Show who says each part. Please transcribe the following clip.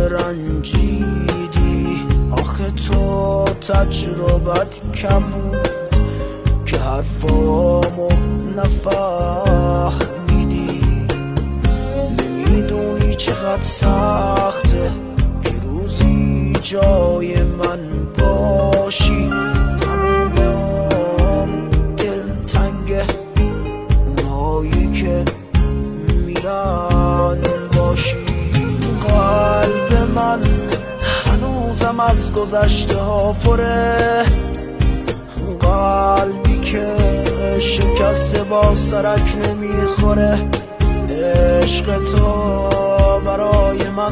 Speaker 1: رنجیدی. آخه تو تجربت کم بود که حرفامو نفهمیدی. نمیدونی چقدر سخته پیروزی جای من باشی. تموم دلتنگ اونایی که میرن باشی. قلب من هنوزم از گذشته ها پره، قلبی که شکسته باز ترک نمیخوره. عشق تو برای من